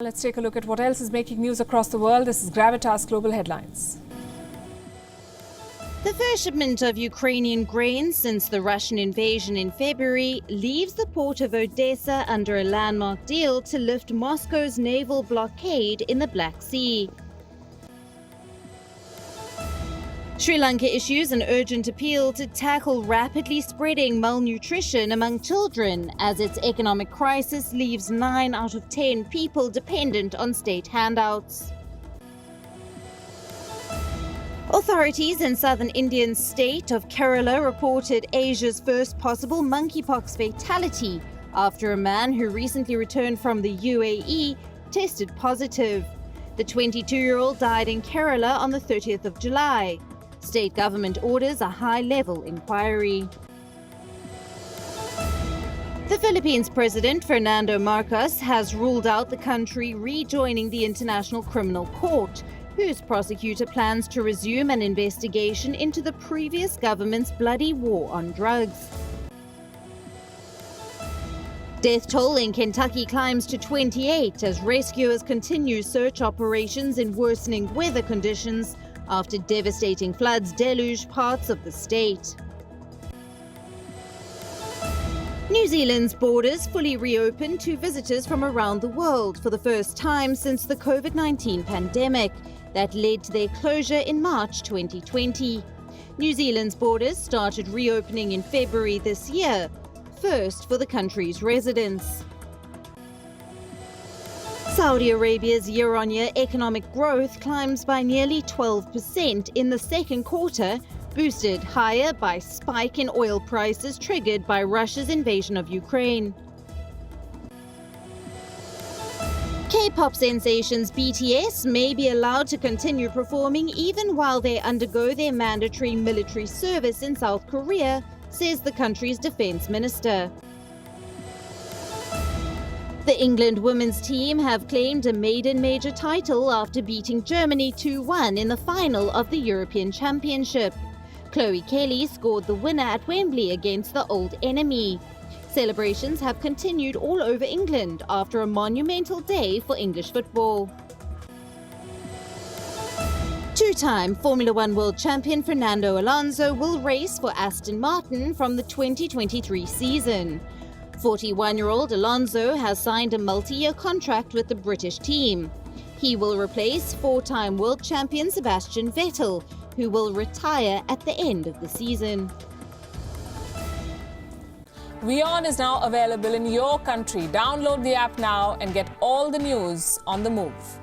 Let's take a look at what else is making news across the world. This is Gravitas Global Headlines. The first shipment of Ukrainian grain since the Russian invasion in February leaves the port of Odessa under a landmark deal to lift Moscow's naval blockade in the Black Sea. Sri Lanka issues an urgent appeal to tackle rapidly spreading malnutrition among children as its economic crisis leaves 9 out of 10 people dependent on state handouts. Authorities in southern Indian state of Kerala reported Asia's first possible monkeypox fatality after a man who recently returned from the UAE tested positive. The 22-year-old died in Kerala on the 30th of July. State government orders a high-level inquiry. The Philippines President Fernando Marcos has ruled out the country rejoining the International Criminal Court, whose prosecutor plans to resume an investigation into the previous government's bloody war on drugs. Death toll in Kentucky climbs to 28 as rescuers continue search operations in worsening weather conditions after devastating floods deluge parts of the state. New Zealand's borders fully reopened to visitors from around the world for the first time since the COVID-19 pandemic that led to their closure in March 2020. New Zealand's borders started reopening in February this year, first for the country's residents. Saudi Arabia's year-on-year economic growth climbs by nearly 12% in the second quarter, boosted higher by spike in oil prices triggered by Russia's invasion of Ukraine. K-pop sensations BTS may be allowed to continue performing even while they undergo their mandatory military service in South Korea, says the country's defense minister. The England women's team have claimed a maiden major title after beating Germany 2-1 in the final of the European Championship. Chloe Kelly scored the winner at Wembley against the old enemy. Celebrations have continued all over England after a monumental day for English football. Two-time Formula One world champion Fernando Alonso will race for Aston Martin from the 2023 season. 41-year-old Alonso has signed a multi-year contract with the British team. He will replace four-time world champion Sebastian Vettel, who will retire at the end of the season. WION is now available in your country. Download the app now and get all the news on the move.